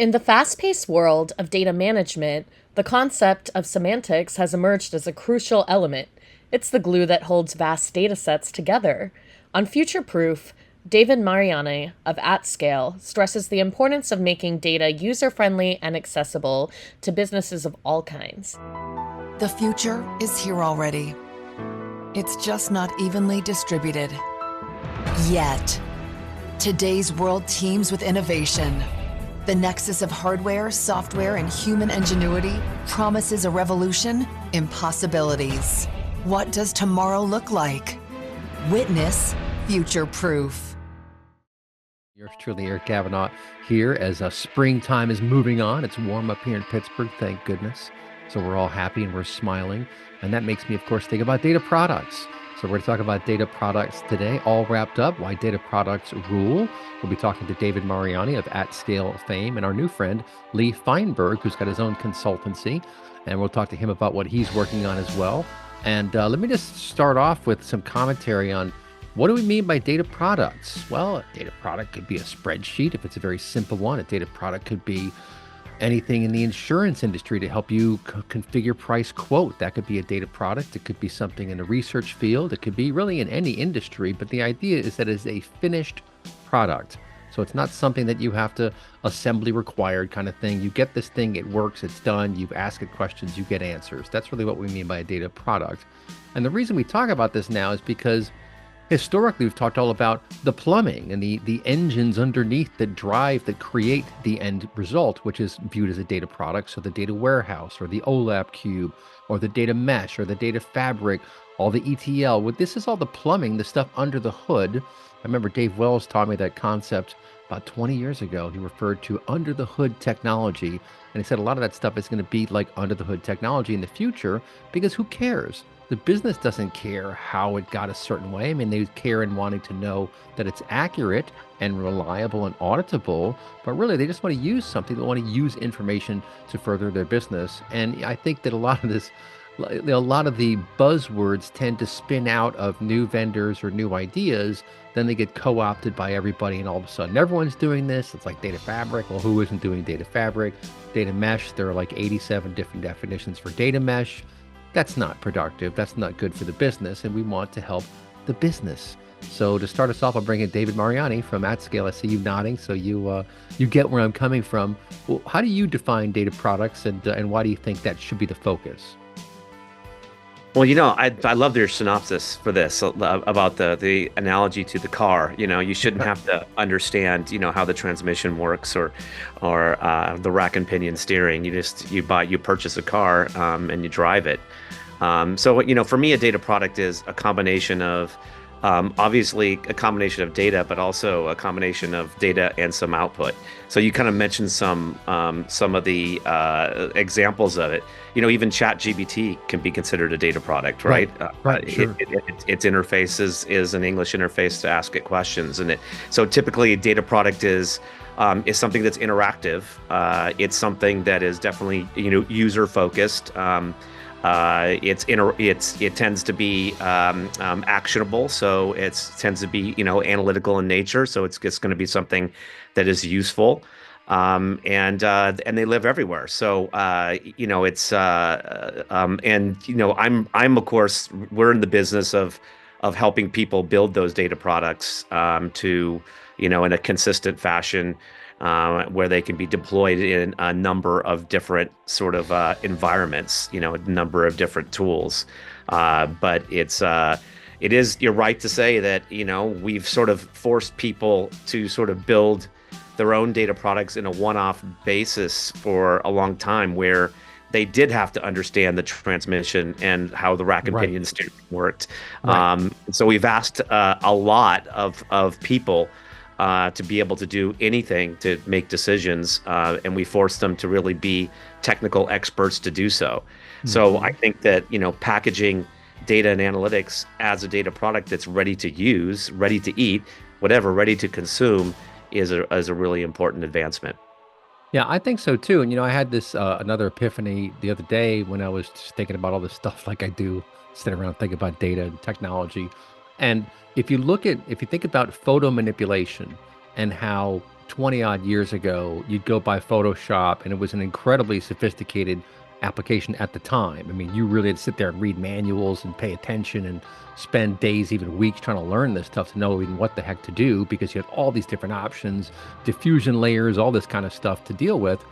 In the fast paced world of data management, the concept of semantics has emerged as a crucial element. It's the glue that holds vast data sets together. On Future Proof, David Mariani of AtScale stresses the importance of making data user friendly and accessible to businesses of all kinds. The future is here already. It's just not evenly distributed. Yet. Today's world teems with innovation. The nexus of hardware, software, and human ingenuity promises a revolution in possibilities. What does tomorrow look like? Witness Future Proof. Yours truly, Eric Kavanaugh, here as springtime is moving on. It's warm up here in Pittsburgh, thank goodness. So we're all happy and we're smiling. And that makes me, of course, think about data products. So we're going to talk about data products today, all wrapped up, why data products rule. We'll be talking to David Mariani of AtScale fame and our new friend, Lee Feinberg, who's got his own consultancy. And we'll talk to him about what he's working on as well. And let me just start off with some commentary on what do we mean by data products? Well, a data product could be a spreadsheet if it's a very simple one. A data product could be anything in the insurance industry to help you configure price quote. That could be a data product. It could be something in the research field. It could be really in any industry, but the idea is that it's a finished product. So it's not something that you have to assembly required kind of thing. You get this thing, it works, it's done, you've asked it questions, you get answers. That's really what we mean by a data product. And the reason we talk about this now is because historically, we've talked all about the plumbing and the engines underneath that drive, that create the end result, which is viewed as a data product. So the data warehouse or the OLAP cube or the data mesh or the data fabric, all the ETL. Well, this is all the plumbing, the stuff under the hood. I remember Dave Wells taught me that concept about 20 years ago. He referred to under the hood technology. And he said a lot of that stuff is going to be like under the hood technology in the future because who cares? The business doesn't care how it got a certain way. I mean, they care in wanting to know that it's accurate and reliable and auditable, but really they just want to use something. They want to use information to further their business. And I think that a lot of the buzzwords tend to spin out of new vendors or new ideas. Then they get co-opted by everybody, and all of a sudden everyone's doing this. It's like data fabric. Well, who isn't doing data fabric? Data mesh, there are like 87 different definitions for data mesh. That's not productive. That's not good for the business, and we want to help the business. So to start us off, I'll bring in David Mariani from AtScale. I see you nodding, so you get where I'm coming from. Well, how do you define data products, and why do you think that should be the focus? Well, I love your synopsis for this about the analogy to the car. You shouldn't have to understand, how the transmission works or the rack and pinion steering. You purchase a car and you drive it. So, for me, a data product is a combination of obviously a combination of data, but also a combination of data and some output. So you kind of mentioned some of the examples of it. Even ChatGPT can be considered a data product, right? Right, sure. Its interface is an English interface to ask it questions, so typically a data product is something that's interactive. It's something that is definitely user focused. It tends to be actionable, so it tends to be analytical in nature. So it's just going to be something that is useful, and they live everywhere. So I'm of course, we're in the business of helping people build those data products to in a consistent fashion. Where they can be deployed in a number of different sort of environments, a number of different tools. But it is, you're right to say that, we've sort of forced people to sort of build their own data products in a one-off basis for a long time, where they did have to understand the transmission and how the rack and pinion steering worked. Right. So we've asked a lot of people to be able to do anything to make decisions, and we force them to really be technical experts to do so. Mm-hmm. So I think that packaging data and analytics as a data product that's ready to use, ready to eat, whatever, ready to consume is a really important advancement. Yeah, I think so too. And I had this another epiphany the other day when I was just thinking about all this stuff like I do, sitting around thinking about data and technology. And if you think about photo manipulation and how 20 odd years ago, you'd go buy Photoshop and it was an incredibly sophisticated application at the time. I mean, you really had to sit there and read manuals and pay attention and spend days, even weeks trying to learn this stuff to know even what the heck to do because you had all these different options, diffusion layers, all this kind of stuff to deal with.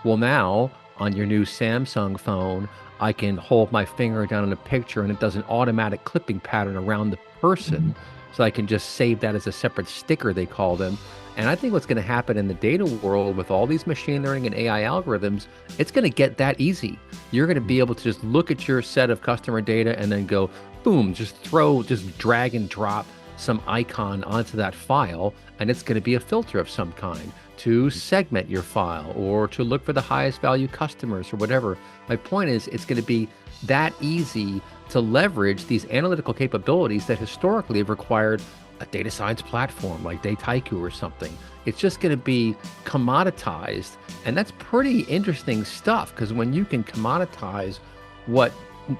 Well, now on your new Samsung phone, I can hold my finger down in a picture and it does an automatic clipping pattern around the person. So I can just save that as a separate sticker, they call them. And I think what's going to happen in the data world with all these machine learning and AI algorithms, it's going to get that easy. You're going to be able to just look at your set of customer data and then go, boom, just drag and drop some icon onto that file. And it's going to be a filter of some kind to segment your file or to look for the highest value customers or whatever. My point is, it's going to be that easy to leverage these analytical capabilities that historically have required a data science platform like Dataiku or something. It's just going to be commoditized. And that's pretty interesting stuff because when you can commoditize what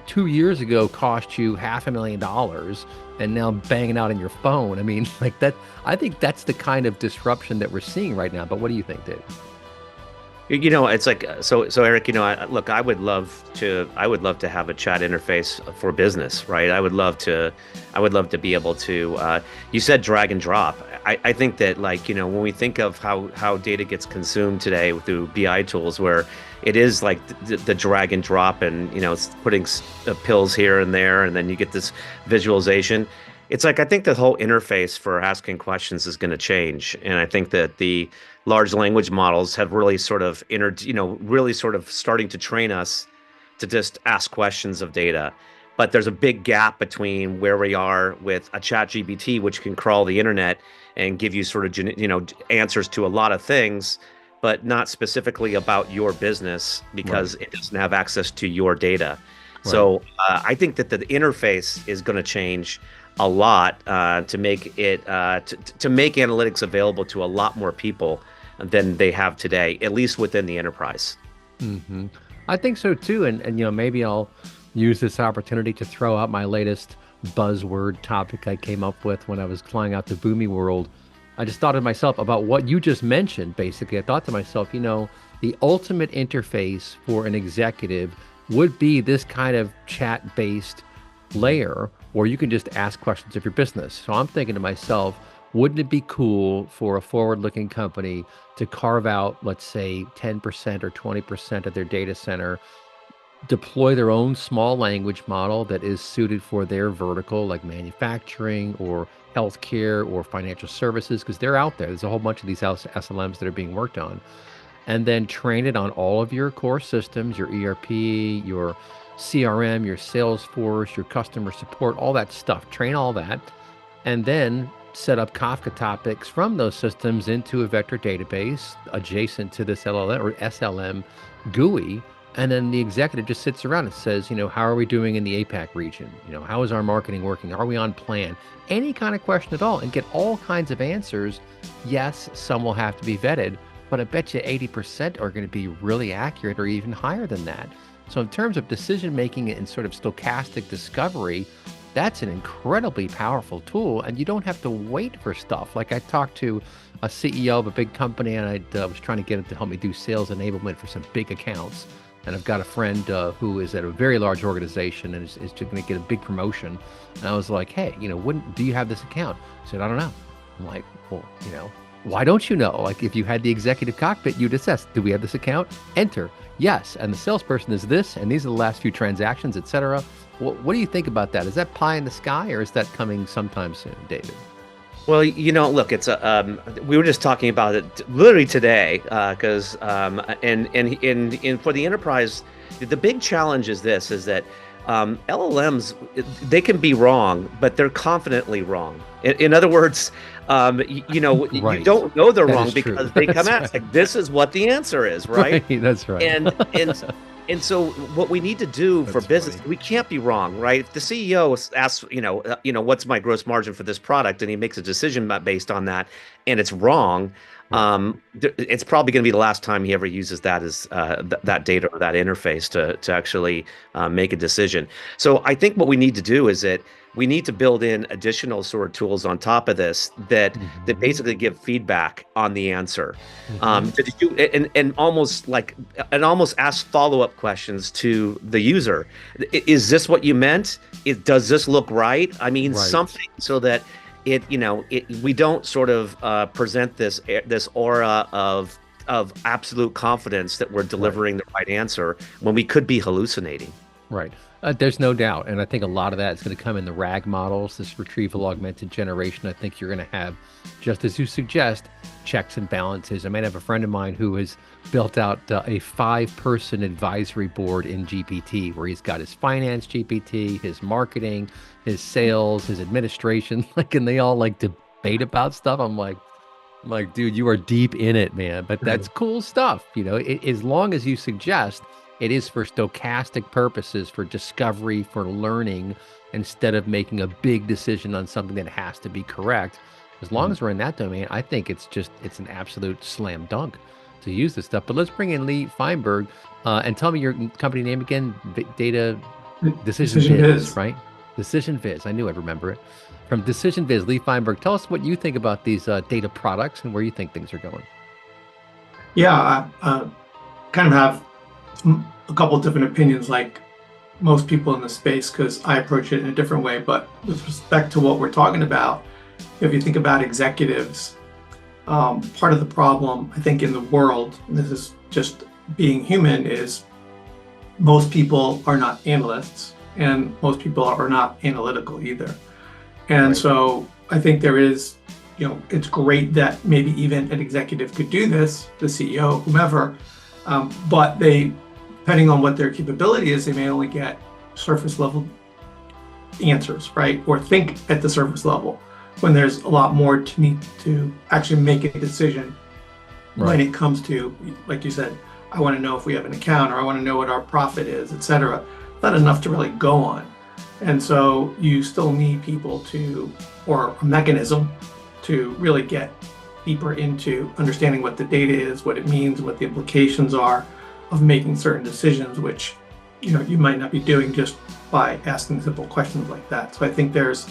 2 years ago cost you $500,000 and now banging out on your phone, I mean, like that, I think that's the kind of disruption that we're seeing right now. But what do you think, Dave? It's like so Eric, look, I would love to have a chat interface for business, right? I would love to be able to you said drag and drop. I think that, like, when we think of how data gets consumed today through BI tools, where it is like the drag and drop and it's putting pills here and there and then you get this visualization. It's like, I think the whole interface for asking questions is going to change. And I think that the large language models have really sort of really sort of starting to train us to just ask questions of data. But there's a big gap between where we are with a ChatGPT, which can crawl the internet and give you sort of, answers to a lot of things, but not specifically about your business because it doesn't have access to your data. Right. So I think that the interface is going to change a lot to make it to make analytics available to a lot more people than they have today, at least within the enterprise. Mm-hmm. I think so too, and maybe I'll use this opportunity to throw out my latest buzzword topic I came up with when I was flying out to Boomi World. I just thought to myself about what you just mentioned. Basically, I thought to myself, the ultimate interface for an executive would be this kind of chat-based layer, or you can just ask questions of your business. So I'm thinking to myself, wouldn't it be cool for a forward-looking company to carve out, let's say, 10% or 20% of their data center, deploy their own small language model that is suited for their vertical, like manufacturing or healthcare or financial services, because they're out there. There's a whole bunch of these SLMs that are being worked on. And then train it on all of your core systems, your ERP, your CRM, your Salesforce, your customer support, all that stuff. Train all that, and then set up Kafka topics from those systems into a vector database adjacent to this LLM or SLM GUI. And then the executive just sits around and says, how are we doing in the APAC region? How is our marketing working? Are we on plan? Any kind of question at all, and get all kinds of answers. Yes, some will have to be vetted, but I bet you 80% are going to be really accurate or even higher than that. So in terms of decision making and sort of stochastic discovery, that's an incredibly powerful tool, and you don't have to wait for stuff. Like, I talked to a CEO of a big company, and I was trying to get him to help me do sales enablement for some big accounts. And I've got a friend who is at a very large organization and is going to get a big promotion. And I was like, hey, do you have this account? He said, I don't know. I'm like, well, why don't you know? Like, if you had the executive cockpit, you'd assess, do we have this account? Enter, yes. And the salesperson is this, and these are the last few transactions, et cetera. What do you think about that? Is that pie in the sky, or is that coming sometime soon, David? Well, look, it's we were just talking about it literally today, because and for the enterprise, the big challenge is that LLMs, they can be wrong, but they're confidently wrong. In other words, Right. you don't know they're That wrong is true. because they come That's out right. like, this is what the answer is, right? That's right. And so what we need to do for That's business, funny. we can't be wrong, right? If the CEO asks, what's my gross margin for this product, and he makes a decision based on that, and it's wrong, it's probably going to be the last time he ever uses that as that data or that interface to actually make a decision. So I think what we need to do is that we need to build in additional sort of tools on top of this that basically give feedback on the answer, and almost ask follow-up questions to the user. Is this what you meant? Does this look right? I mean, something so that we don't sort of present this aura of absolute confidence that we're delivering the right answer when we could be hallucinating. Right. There's no doubt. And I think a lot of that is going to come in the RAG models, this retrieval augmented generation. I think you're going to have, just as you suggest, checks and balances. I might have a friend of mine who has built out a 5-person advisory board in GPT, where he's got his finance GPT, his marketing, his sales, his administration, and they all debate about stuff. I'm like, dude, you are deep in it, man. But that's cool stuff. As long as you suggest it is for stochastic purposes, for discovery, for learning, instead of making a big decision on something that has to be correct. As long as we're in that domain, I think it's an absolute slam dunk to use this stuff. But let's bring in Lee Feinberg and tell me your company name again. Data Decision Viz, right? Decision Viz. I knew I'd remember it. From Decision Viz, Lee Feinberg, tell us what you think about these data products and where you think things are going. Yeah, I kind of have a couple of different opinions, like most people in the space, because I approach it in a different way. But with respect to what we're talking about, if you think about executives, part of the problem, I think, in the world, and this is just being human, is most people are not analysts, and most people are not analytical either. And so I think there is, it's great that maybe even an executive could do this, the CEO, whomever, but depending on what their capability is, they may only get surface level answers, right? Or think at the surface level, when there's a lot more to need to actually make a decision when it comes to, like you said, I want to know if we have an account, or I want to know what our profit is, et cetera. Not enough to really go on. And so you still need people or a mechanism to really get deeper into understanding what the data is, what it means, what the implications are of making certain decisions, which you might not be doing just by asking simple questions like that. So I think there's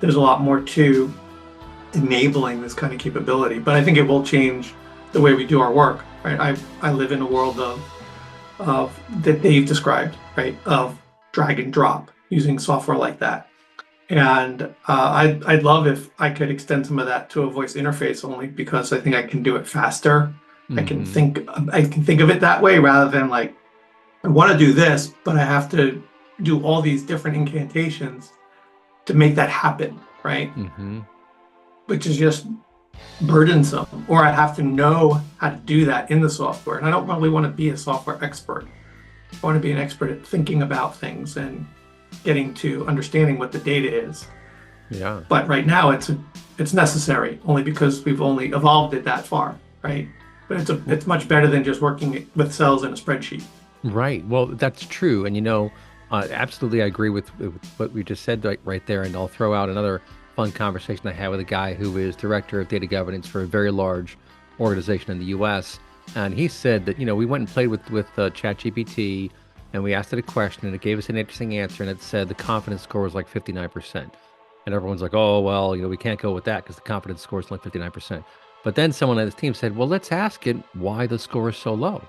a lot more to enabling this kind of capability, but I think it will change the way we do our work, right? I live in a world of that Dave described, right? Of drag and drop using software like that. And I'd love if I could extend some of that to a voice interface, only because I think I can do it faster. I can think of it that way, rather than I want to do this, but I have to do all these different incantations to make that happen, right? Which is just burdensome. Or I have to know how to do that in the software. And I don't really want to be a software expert. I want to be an expert at thinking about things and getting to understanding what the data is. Yeah. But right now it's necessary, only because we've only evolved it that far, right? But it's much better than just working with cells in a spreadsheet. Right. Well, that's true. And absolutely, I agree with what we just said right there. And I'll throw out another fun conversation I had with a guy who is director of data governance for a very large organization in the U.S. And he said that, we went and played with ChatGPT, and we asked it a question, and it gave us an interesting answer, and it said the confidence score was 59%. And everyone's like, oh, well, we can't go with that because the confidence score is 59%. But then someone on his team said, well, let's ask it why the score is so low.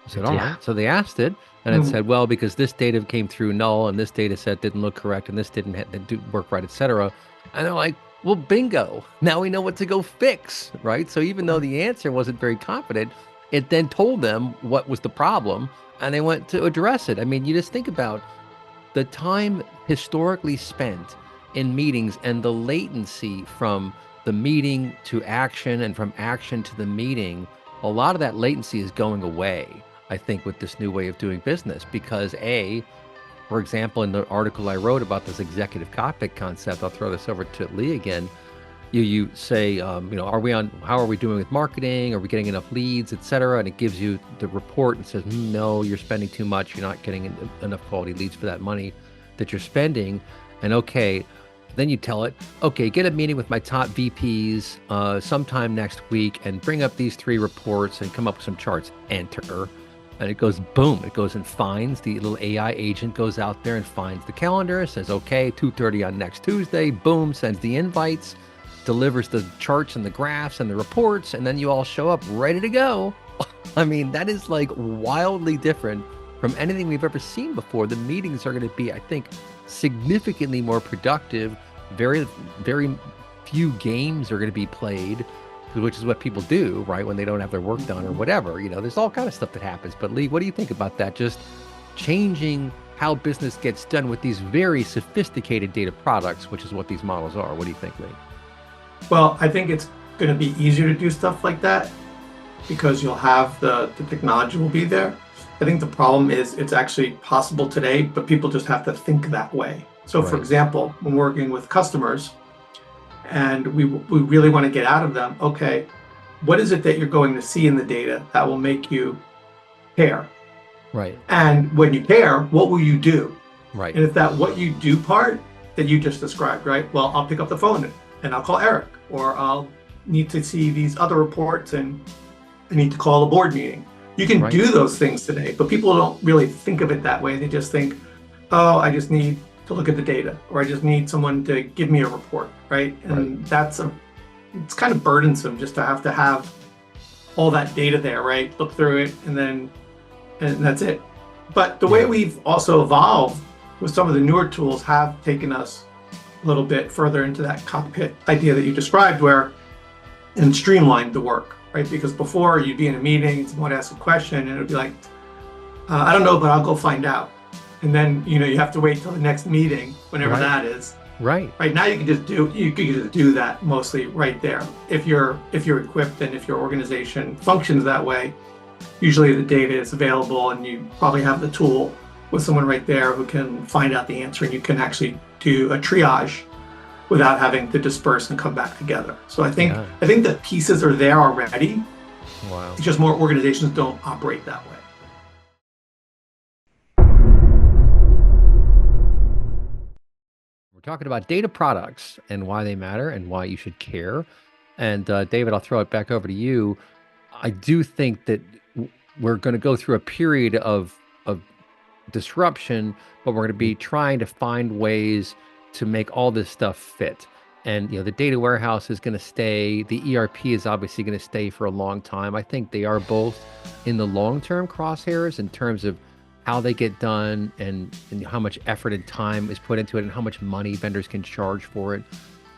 I said, all right. So they asked it, and it said, well, because this data came through null, and this data set didn't look correct, and this didn't work right, et cetera. And they're like, well, bingo. Now we know what to go fix, right? So even though the answer wasn't very confident, it then told them what was the problem, and they went to address it. I mean, you just think about the time historically spent in meetings and the latency from the meeting to action and from action to the meeting. A lot of that latency is going away, I think, with this new way of doing business, because for example, in the article I wrote about this executive cockpit concept, I'll throw this over to Lee again. You say, how are we doing with marketing? Are we getting enough leads, et cetera? And it gives you the report and says, no, you're spending too much. You're not getting enough quality leads for that money that you're spending. And then you tell it, okay, get a meeting with my top VPs sometime next week and bring up these 3 reports and come up with some charts. Enter. and it goes boom, it goes and finds the little AI agent, goes out there and finds the calendar, says, okay, 2:30 on next Tuesday, boom, sends the invites, delivers the charts and the graphs and the reports, and then you all show up ready to go. I mean, that is like wildly different from anything we've ever seen before. The meetings are going to be, I think, significantly more productive. Very, very few games are going to be played, which is what people do, right, when they don't have their work done or whatever. You know, there's all kind of stuff that happens. But Lee, what do you think about that? Just changing how business gets done with these very sophisticated data products, which is what these models are. What do you think, Lee? Well, I think it's going to be easier to do stuff like that because you'll have the technology will be there. I think the problem is it's actually possible today, but people just have to think that way. So for example, when working with customers and we really want to get out of them, okay, what is it that you're going to see in the data that will make you care? Right. And when you care, what will you do? Right. And if that what you do part that you just described, right? Well, I'll pick up the phone and I'll call Eric, or I'll need to see these other reports and I need to call a board meeting. You can do those things today, but people don't really think of it that way. They just think, oh, I just need to look at the data, or I just need someone to give me a report, right? And it's kind of burdensome just to have all that data there, right? Look through it and that's it. But the way we've also evolved with some of the newer tools have taken us a little bit further into that cockpit idea that you described, and streamlined the work, right? Because before you'd be in a meeting, someone would ask a question and it would be like, I don't know, but I'll go find out. And then, you have to wait till the next meeting, whenever that is. Right. Right now you can just do that mostly right there. If you're equipped and if your organization functions that way, usually the data is available and you probably have the tool with someone right there who can find out the answer, and you can actually do a triage without having to disperse and come back together. So I think the pieces are there already. Wow. It's just more organizations don't operate that way. We're talking about data products and why they matter and why you should care. And David, I'll throw it back over to you. I do think that we're going to go through a period of disruption, but we're going to be trying to find ways to make all this stuff fit. And the data warehouse is going to stay. The ERP is obviously going to stay for a long time. I think they are both in the long-term crosshairs in terms of how they get done and how much effort and time is put into it and how much money vendors can charge for it,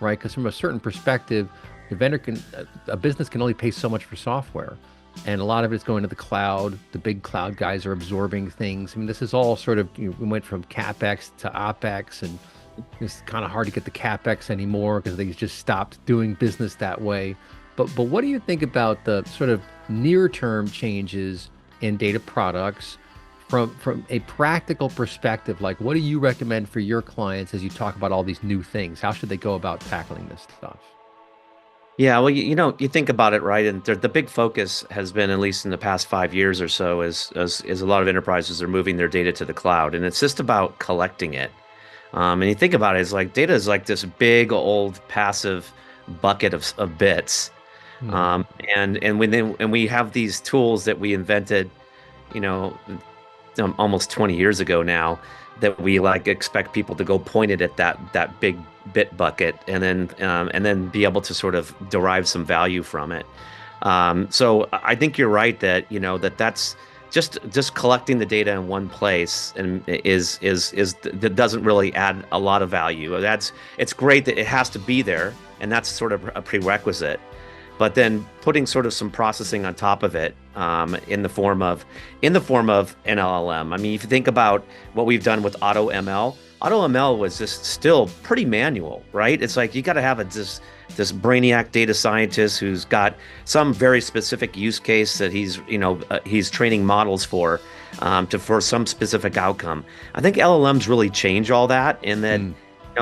right? Because from a certain perspective, a business can only pay so much for software. And a lot of it is going to the cloud. The big cloud guys are absorbing things. I mean, this is all sort of, we went from CapEx to OpEx, and it's kind of hard to get the CapEx anymore because they just stopped doing business that way. But what do you think about the sort of near-term changes in data products from a practical perspective? Like, what do you recommend for your clients as you talk about all these new things? How should they go about tackling this stuff? Yeah, well, you think about it, right? And the big focus has been, at least in the past 5 years or so, is a lot of enterprises are moving their data to the cloud, and it's just about collecting it. And you think about it, it's like data is like this big old passive bucket of bits, and we have these tools that we invented, almost 20 years ago now, that we expect people to go point it at that big bit bucket and then be able to sort of derive some value from it. So I think you're right that that's just collecting the data in one place and that doesn't really add a lot of value. It's great that it has to be there, and that's sort of a prerequisite. But then putting sort of some processing on top of it, in the form of an LLM. I mean, if you think about what we've done with AutoML was just still pretty manual, right? It's like you got to have this brainiac data scientist who's got some very specific use case that he's training models for some specific outcome. I think LLMs really change all that, and then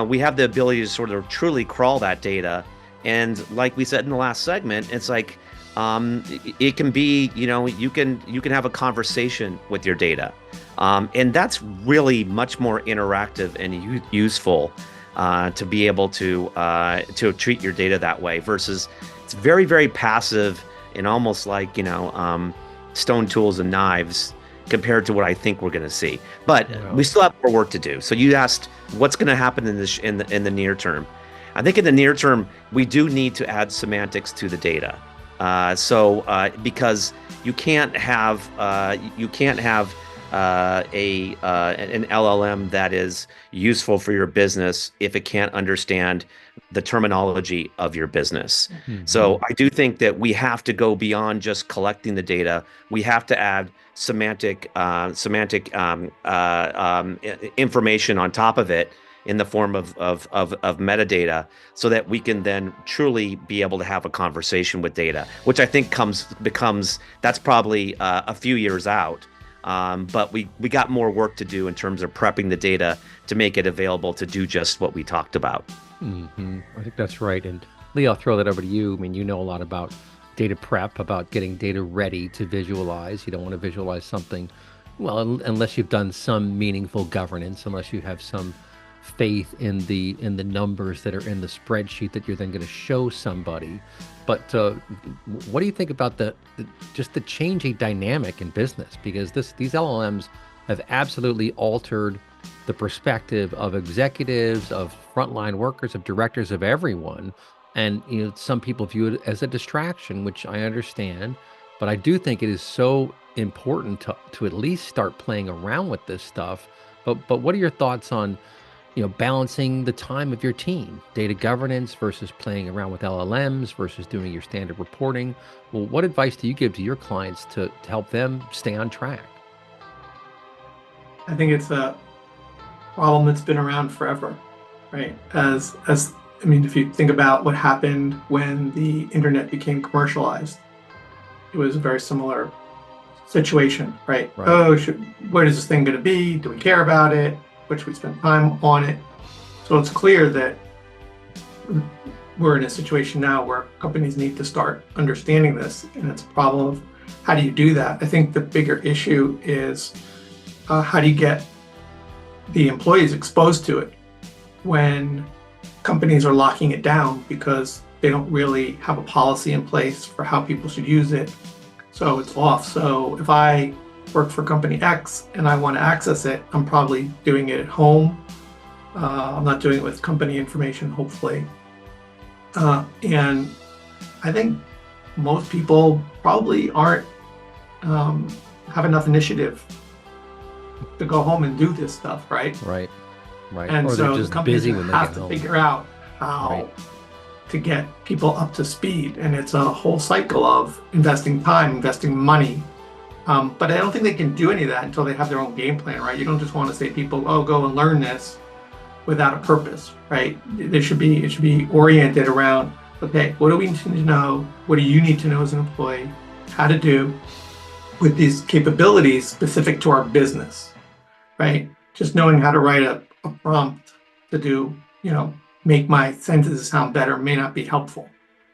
we have the ability to sort of truly crawl that data. And like we said in the last segment, it's like it can be, you can have a conversation with your data, and that's really much more interactive and useful to be able to treat your data that way. Versus it's very, very passive and almost like stone tools and knives compared to what I think we're going to see. But Wow. we still have more work to do. So you asked what's going to happen in this in the near term. I think in the near term we do need to add semantics to the data. Because you can't have an LLM that is useful for your business if it can't understand the terminology of your business. So I do think that we have to go beyond just collecting the data. We have to add semantic information on top of it in the form of metadata, so that we can then truly be able to have a conversation with data, which I think becomes that's probably a few years out. But we got more work to do in terms of prepping the data to make it available to do just what we talked about. I think that's right. And Lee, I'll throw that over to you. I mean, you know a lot about data prep, about getting data ready to visualize. You don't want to visualize something, well, unless you've done some meaningful governance, unless you have some faith in the numbers that are in the spreadsheet that you're then going to show somebody. But what do you think about just the changing dynamic in business? Because these LLMs have absolutely altered the perspective of executives, of frontline workers, of directors, of everyone. And some people view it as a distraction, which I understand. But I do think it is so important to at least start playing around with this stuff. But what are your thoughts on balancing the time of your team, data governance versus playing around with LLMs versus doing your standard reporting? Well, what advice do you give to your clients to help them stay on track? I think it's a problem that's been around forever, right? I mean, if you think about what happened when the internet became commercialized, it was a very similar situation, right? Right. Oh, what is this thing going to be? Do we care about it? Which we spend time on it. So it's clear that we're in a situation now where companies need to start understanding this, and it's a problem of how do you do that? I think the bigger issue is how do you get the employees exposed to it when companies are locking it down because they don't really have a policy in place for how people should use it. So it's off. So if I work for company X and I want to access it, I'm probably doing it at home. I'm not doing it with company information, hopefully. And I think most people probably aren't have enough initiative to go home and do this stuff, right? Right. And or so they're just companies busy when they have get to home. figure out how Right. to get people up to speed. And it's a whole cycle of investing time, investing money. But I don't think they can do any of that until they have their own game plan, right? You don't just want to say people, oh, go and learn this without a purpose, right? It should be oriented around, okay, what do we need to know? What do you need to know as an employee? How to do with these capabilities specific to our business, right? Just knowing how to write a prompt to do, make my sentences sound better may not be helpful,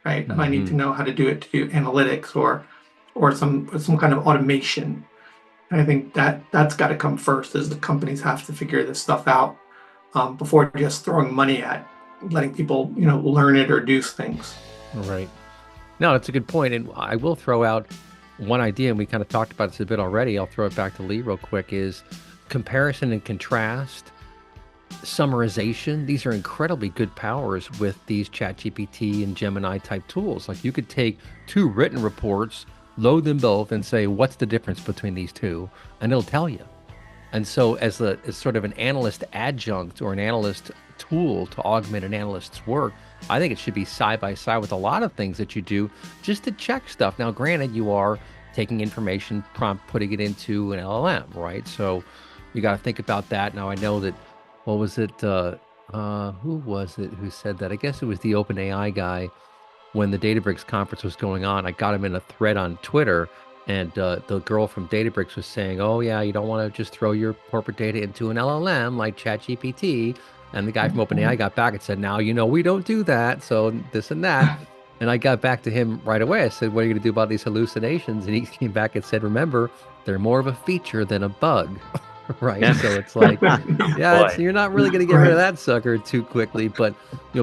right? I need to know how to do it to do analytics or some kind of automation. And I think that's got to come first, is the companies have to figure this stuff out before just throwing money at letting people learn it or do things. Right. No, it's a good point. And I will throw out one idea, and we kind of talked about this a bit already. I'll throw it back to Lee real quick, is comparison and contrast, summarization. These are incredibly good powers with these ChatGPT and Gemini type tools. Like you could take two written reports, load them both and say, what's the difference between these two? And it'll tell you. And so as sort of an analyst adjunct or an analyst tool to augment an analyst's work, I think it should be side by side with a lot of things that you do just to check stuff. Now, granted, you are taking information, putting it into an LLM, right? So you got to think about that. Now, I know that, what was it? Who was it who said that? I guess it was the OpenAI guy. When the Databricks conference was going on, I got him in a thread on Twitter, and the girl from Databricks was saying, oh yeah, you don't want to just throw your corporate data into an LLM like ChatGPT. And the guy from OpenAI got back and said, now, we don't do that. So this and that. And I got back to him right away. I said, what are you going to do about these hallucinations? And he came back and said, remember, they're more of a feature than a bug. Right. Yeah. So it's like, Boy. you're not really going to get rid of that sucker too quickly. But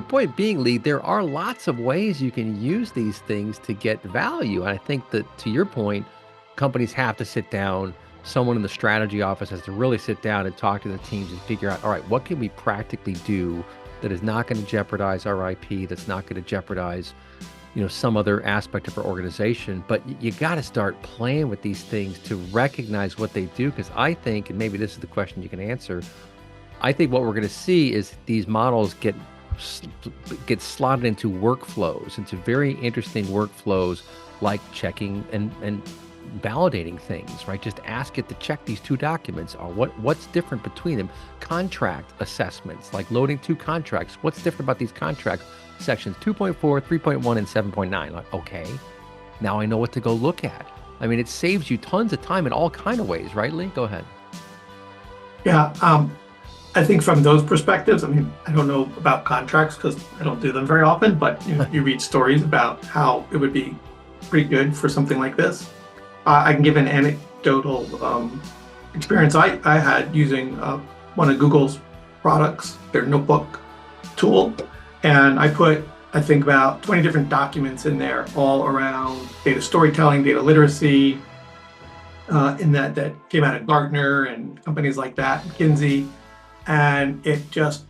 point being, Lee, there are lots of ways you can use these things to get value. And I think that, to your point, companies have to sit down, someone in the strategy office has to really sit down and talk to the teams and figure out, all right, what can we practically do that is not going to jeopardize our IP, that's not going to jeopardize, some other aspect of our organization. But you got to start playing with these things to recognize what they do. Because I think, and maybe this is the question you can answer, I think what we're going to see is these models get slotted into workflows, into very interesting workflows, like checking and validating things, right? Just ask it to check these two documents. Or what's different between them? Contract assessments, like loading two contracts. What's different about these contracts? Sections 2.4, 3.1, and 7.9. Like, okay, now I know what to go look at. I mean, it saves you tons of time in all kind of ways, right, Lee? Go ahead. Yeah, I think from those perspectives, I mean, I don't know about contracts because I don't do them very often, but you read stories about how it would be pretty good for something like this. I can give an anecdotal experience I had using one of Google's products, their notebook tool. And I put, I think, about 20 different documents in there, all around data storytelling, data literacy, in that came out of Gartner and companies like that, McKinsey. And it just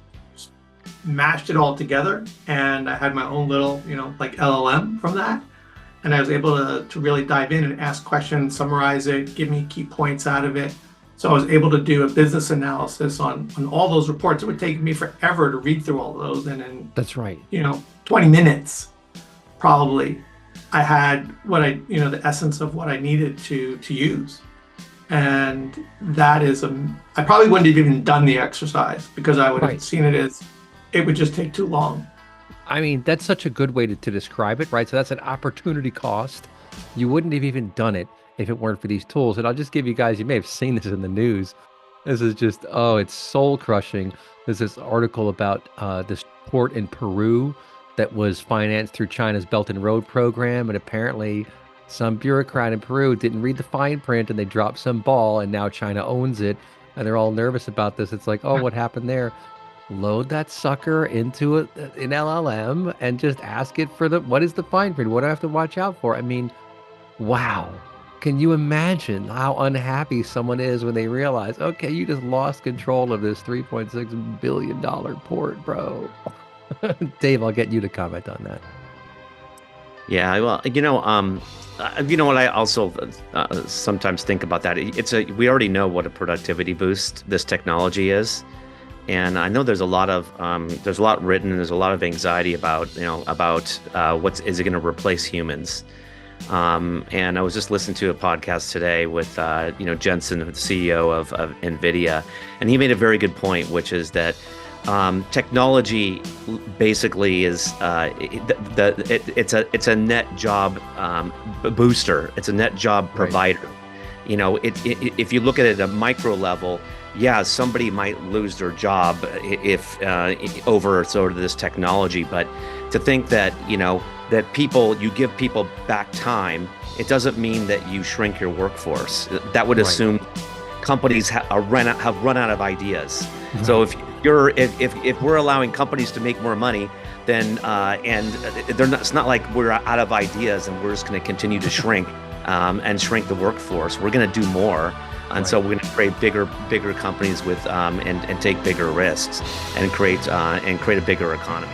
mashed it all together. And I had my own little, like LLM from that. And I was able to really dive in and ask questions, summarize it, give me key points out of it. So I was able to do a business analysis on all those reports. It would take me forever to read through all those. And in, that's right, 20 minutes, probably, I had the essence of what I needed to use. And that is, I probably wouldn't have even done the exercise because I would have seen it as, it would just take too long. I mean, that's such a good way to describe it, right? So that's an opportunity cost. You wouldn't have even done it if it weren't for these tools. And I'll just give you guys, you may have seen this in the news. This is just, it's soul crushing. There's this article about this port in Peru that was financed through China's Belt and Road program. And apparently some bureaucrat in Peru didn't read the fine print and they dropped some ball and now China owns it. And they're all nervous about this. It's like, what happened there? Load that sucker into an LLM and just ask it for what is the fine print? What do I have to watch out for? I mean, wow. Can you imagine how unhappy someone is when they realize, okay, you just lost control of this $3.6 billion port, bro? Dave, I'll get you to comment on that. Yeah, well, what I also sometimes think about that. We already know what a productivity boost this technology is. And I know there's a lot written and there's a lot of anxiety about is it going to replace humans? And I was just listening to a podcast today with Jensen, the CEO of NVIDIA, and he made a very good point, which is that technology basically is it's a net job booster. It's a net job provider. Right. If you look at it at a micro level, yeah, somebody might lose their job if over sort of this technology, but to think that that you give people back time, it doesn't mean that you shrink your workforce. That would assume companies have run out of ideas. Mm-hmm. So if we're allowing companies to make more money, then it's not like we're out of ideas and we're just going to continue to shrink and shrink the workforce. We're going to do more. And so we're going to create bigger companies with and take bigger risks and create a bigger economy.